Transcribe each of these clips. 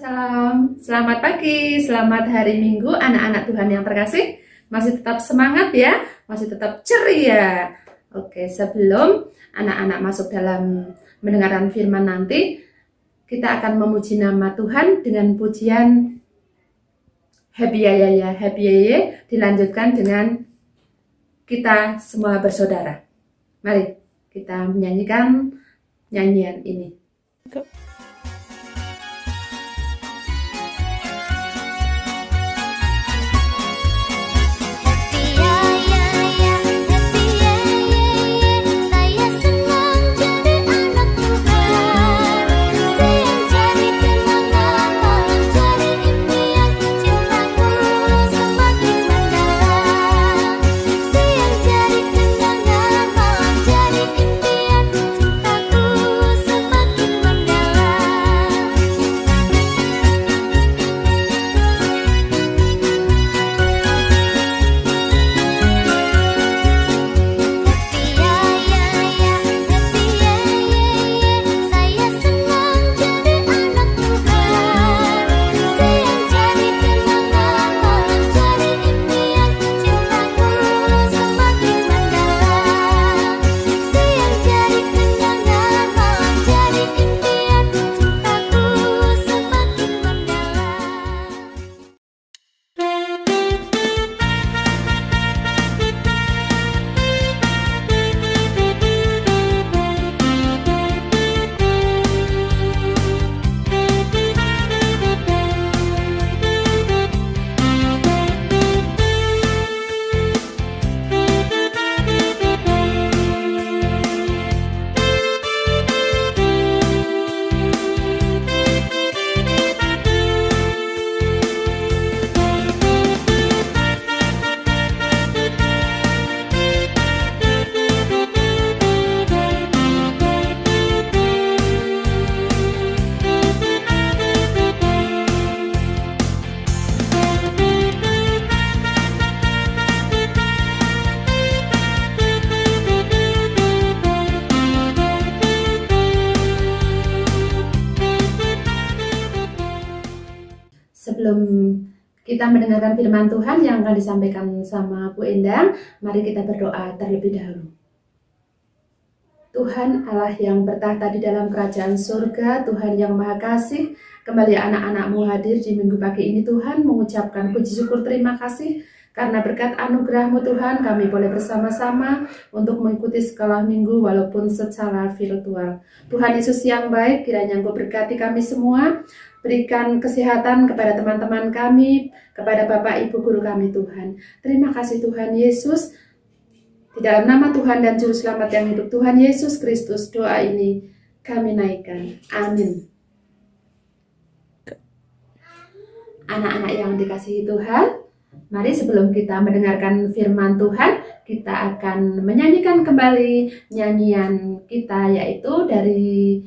Salam, selamat pagi, selamat hari Minggu anak-anak Tuhan yang terkasih. Masih tetap semangat ya, masih tetap ceria. Oke, sebelum anak-anak masuk dalam mendengarkan firman nanti, kita akan memuji nama Tuhan dengan pujian Happy Ya, Happy Ya, dilanjutkan dengan kita semua bersaudara. Mari kita menyanyikan nyanyian ini. Sebelum kita mendengarkan firman Tuhan yang akan disampaikan sama Bu Endang, mari kita berdoa terlebih dahulu. Tuhan Allah yang bertahta di dalam kerajaan surga, Tuhan yang maha kasih, kembali anak-anak-Mu hadir di minggu pagi ini Tuhan, mengucapkan puji syukur terima kasih, karena berkat anugerah-Mu Tuhan, kami boleh bersama-sama untuk mengikuti sekolah minggu walaupun secara virtual. Tuhan Yesus yang baik, kiranya Engkau berkati kami semua, berikan kesehatan kepada teman-teman kami, kepada Bapak Ibu Guru kami Tuhan. Terima kasih Tuhan Yesus. Di dalam nama Tuhan dan Juru Selamat yang hidup Tuhan Yesus Kristus, doa ini kami naikkan. Amin. Anak-anak yang dikasihi Tuhan, mari sebelum kita mendengarkan firman Tuhan, kita akan menyanyikan kembali nyanyian kita, yaitu dari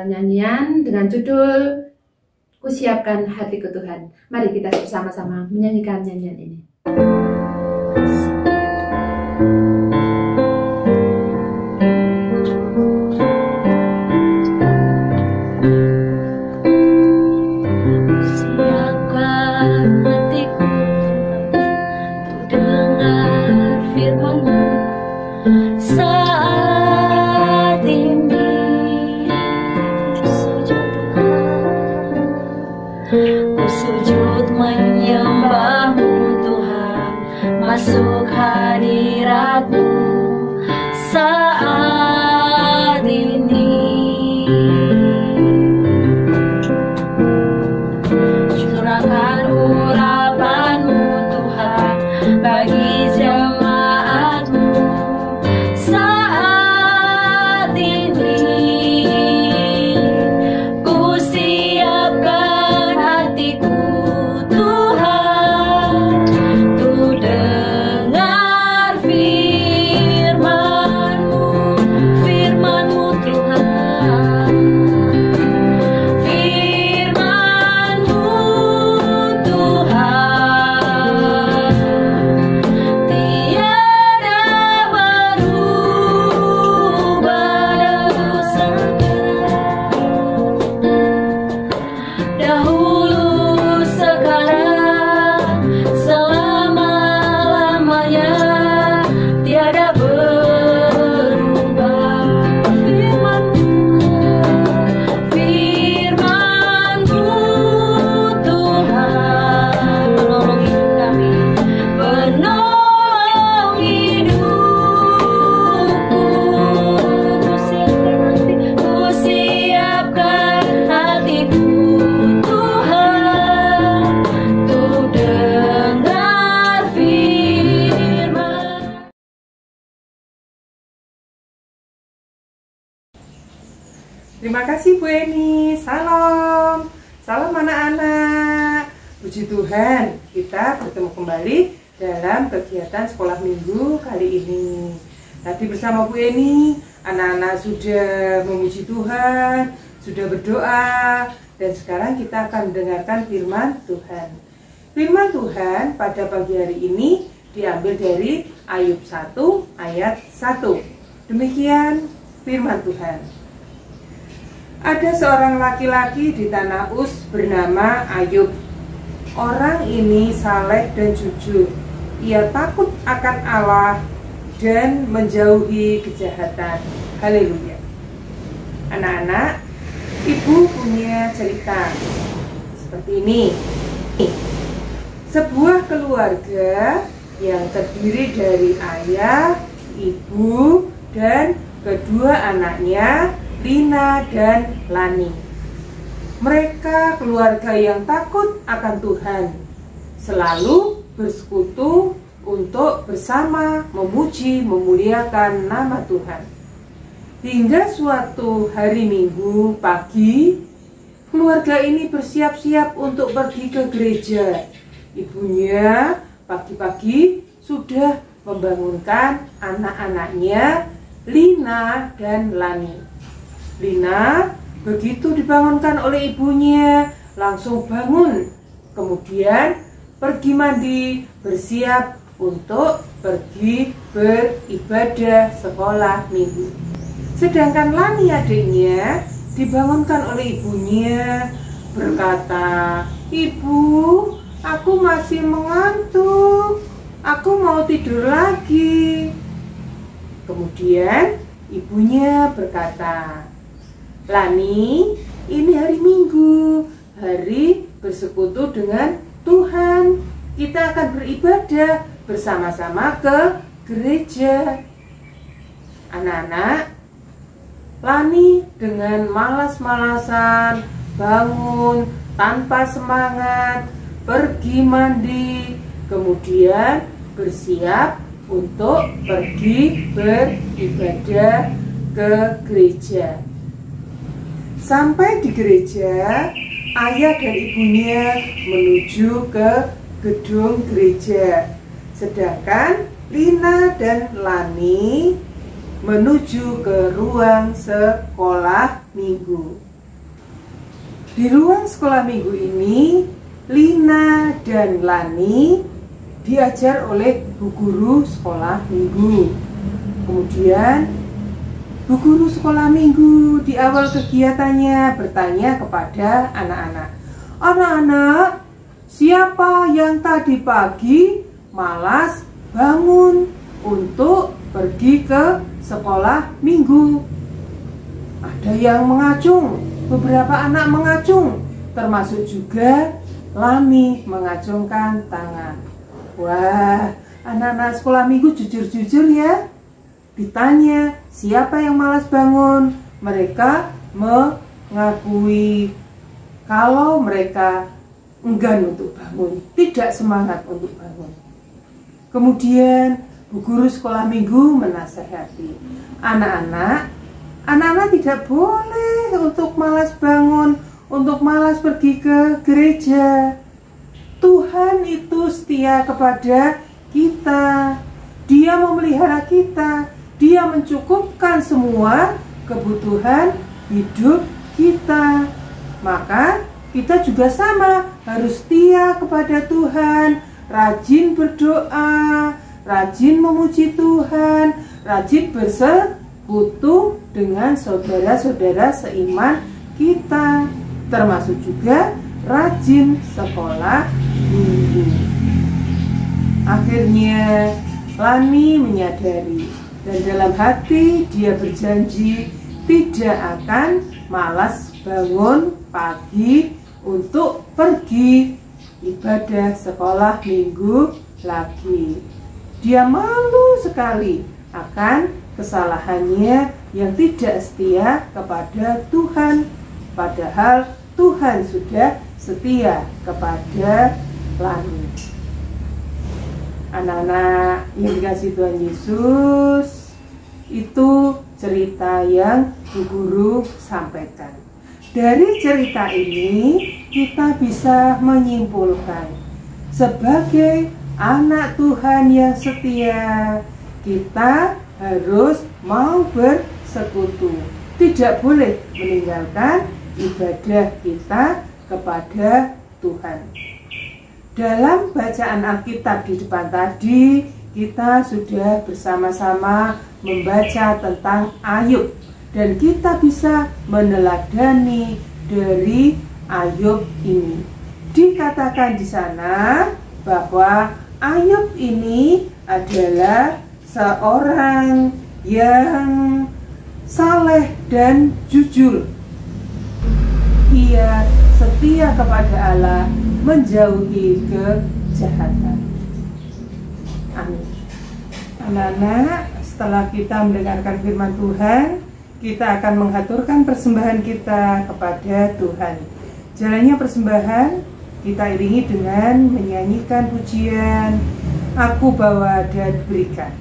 nyanyian dengan judul Kusiapkan Hatiku Tuhan. Mari kita bersama-sama menyanyikan nyanyian ini. Masuk hadirat-Mu saat ini. Curahkan urapan-Mu Tuhan bagi jemaat-Mu saat ini. Ku siapkan hatiku Tuhan, dengar firman-Mu. Terima kasih Bu Eni. Salam. Salam anak-anak. Puji Tuhan, kita bertemu kembali dalam kegiatan sekolah minggu kali ini. Tadi bersama Bu Eni, anak-anak sudah memuji Tuhan, sudah berdoa, dan sekarang kita akan mendengarkan firman Tuhan. Firman Tuhan pada pagi hari ini diambil dari Ayub 1 ayat 1. Demikian firman Tuhan. Ada seorang laki-laki di tanah Uz bernama Ayub. Orang ini saleh dan jujur. Ia takut akan Allah dan menjauhi kejahatan. Haleluya. Anak-anak, ibu punya cerita seperti ini. Sebuah keluarga yang terdiri dari ayah, ibu, dan kedua anaknya, Lina dan Lani. Mereka keluarga yang takut akan Tuhan, selalu bersekutu untuk bersama memuji, memuliakan nama Tuhan. Hingga suatu hari Minggu pagi, keluarga ini bersiap-siap untuk pergi ke gereja. Ibunya pagi-pagi sudah membangunkan anak-anaknya, Lina dan Lani. Lina begitu dibangunkan oleh ibunya, langsung bangun. Kemudian pergi mandi, bersiap untuk pergi beribadah sekolah minggu. Sedangkan Lani adiknya dibangunkan oleh ibunya, berkata, "Ibu, aku masih mengantuk, aku mau tidur lagi." Kemudian ibunya berkata, "Lani, ini hari Minggu, hari bersekutu dengan Tuhan. Kita akan beribadah bersama-sama ke gereja." Anak-anak, Lani dengan malas-malasan bangun tanpa semangat, pergi mandi, kemudian bersiap untuk pergi beribadah ke gereja. Sampai di gereja, ayah dan ibunya menuju ke gedung gereja, sedangkan Lina dan Lani menuju ke ruang sekolah minggu. Di ruang sekolah minggu ini, Lina dan Lani diajar oleh bu guru sekolah minggu. Kemudian bu guru sekolah minggu di awal kegiatannya bertanya kepada anak-anak, "Anak-anak, siapa yang tadi pagi malas bangun untuk pergi ke sekolah minggu?" Ada yang mengacung, beberapa anak mengacung, termasuk juga Lani mengacungkan tangan. Wah, anak-anak sekolah minggu jujur-jujur ya. Ditanya siapa yang malas bangun, mereka mengakui kalau mereka enggan untuk bangun, tidak semangat untuk bangun. Kemudian bu guru sekolah minggu menasehati, anak-anak tidak boleh untuk malas bangun, untuk malas pergi ke gereja. Tuhan itu setia kepada kita. Dia memelihara kita. Dia mencukupkan semua kebutuhan hidup kita. Maka kita juga sama, harus setia kepada Tuhan, rajin berdoa, rajin memuji Tuhan, rajin bersekutu dengan saudara-saudara seiman kita, termasuk juga rajin sekolah minggu. Akhirnya Lani menyadari dan dalam hati dia berjanji tidak akan malas bangun pagi untuk pergi ibadah sekolah minggu lagi. Dia malu sekali akan kesalahannya yang tidak setia kepada Tuhan, padahal Tuhan sudah setia kepada Lani. Anak-anak yang dikasihi Tuhan Yesus, itu cerita yang Bu Guru sampaikan. Dari cerita ini kita bisa menyimpulkan, sebagai anak Tuhan yang setia, kita harus mau bersekutu. Tidak boleh meninggalkan ibadah kita kepada Tuhan. Dalam bacaan Alkitab di depan tadi, kita sudah bersama-sama membaca tentang Ayub, dan kita bisa meneladani dari Ayub ini. Dikatakan di sana bahwa Ayub ini adalah seorang yang saleh dan jujur. Ia setia kepada Allah, menjauhi kejahatan. Amin. Anak-anak, setelah kita mendengarkan firman Tuhan, kita akan menghaturkan persembahan kita kepada Tuhan. Jalannya persembahan kita iringi dengan menyanyikan pujian Aku Bawa dan Berikan.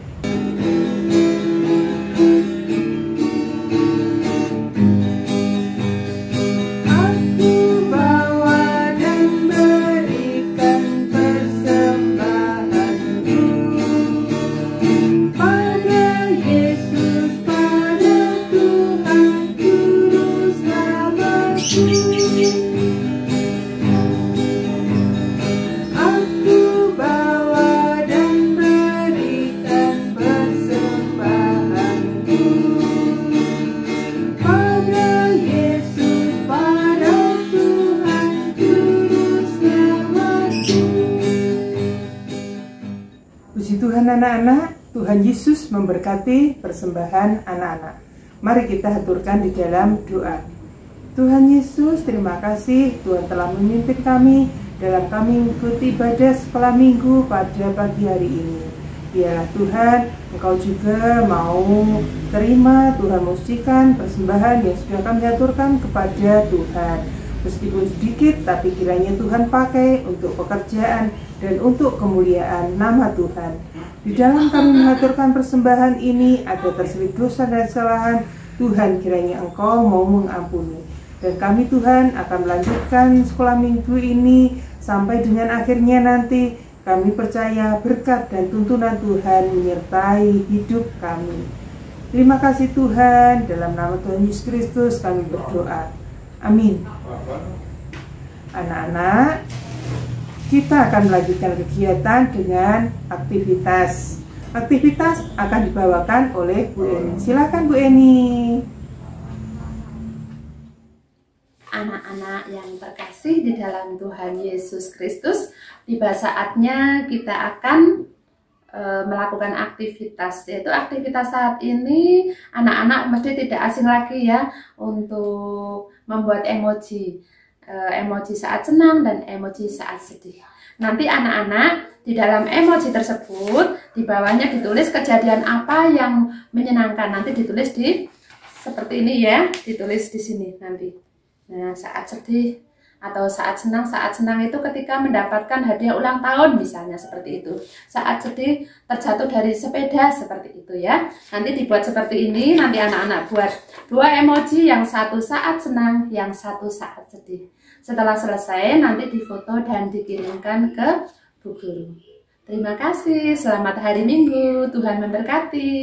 Puji Tuhan anak-anak, Tuhan Yesus memberkati persembahan anak-anak. Mari kita haturkan di dalam doa. Tuhan Yesus, terima kasih Tuhan telah memimpin kami dalam kami mengikuti ibadah sekolah minggu pada pagi hari ini. Biarlah Tuhan, Engkau juga mau terima Tuhan musikan persembahan yang sudah kami haturkan kepada Tuhan. Meskipun sedikit, tapi kiranya Tuhan pakai untuk pekerjaan dan untuk kemuliaan nama Tuhan. Di dalam kami mengaturkan persembahan ini ada terselip dosa dan kesalahan, Tuhan kiranya Engkau mau mengampuni. Dan kami Tuhan akan melanjutkan sekolah minggu ini sampai dengan akhirnya nanti. Kami percaya berkat dan tuntunan Tuhan menyertai hidup kami. Terima kasih Tuhan, dalam nama Tuhan Yesus Kristus kami berdoa. Amin. Anak-anak, kita akan melanjutkan kegiatan dengan aktivitas. Aktivitas akan dibawakan oleh Bu Eni. Silakan Bu Eni. Anak-anak yang terkasih di dalam Tuhan Yesus Kristus, tiba saatnya kita akan melakukan aktivitas, yaitu aktivitas saat ini anak-anak mesti tidak asing lagi ya untuk membuat emoji saat senang dan emoji saat sedih. Nanti anak-anak di dalam emoji tersebut di bawahnya ditulis kejadian apa yang menyenangkan, nanti ditulis di seperti ini ya, ditulis di sini nanti. Nah, saat sedih atau saat senang itu ketika mendapatkan hadiah ulang tahun misalnya seperti itu. Saat sedih terjatuh dari sepeda seperti itu ya. Nanti dibuat seperti ini, nanti anak-anak buat dua emoji, yang satu saat senang, yang satu saat sedih. Setelah selesai nanti difoto dan dikirimkan ke Bu Guru. Terima kasih, selamat hari Minggu, Tuhan memberkati.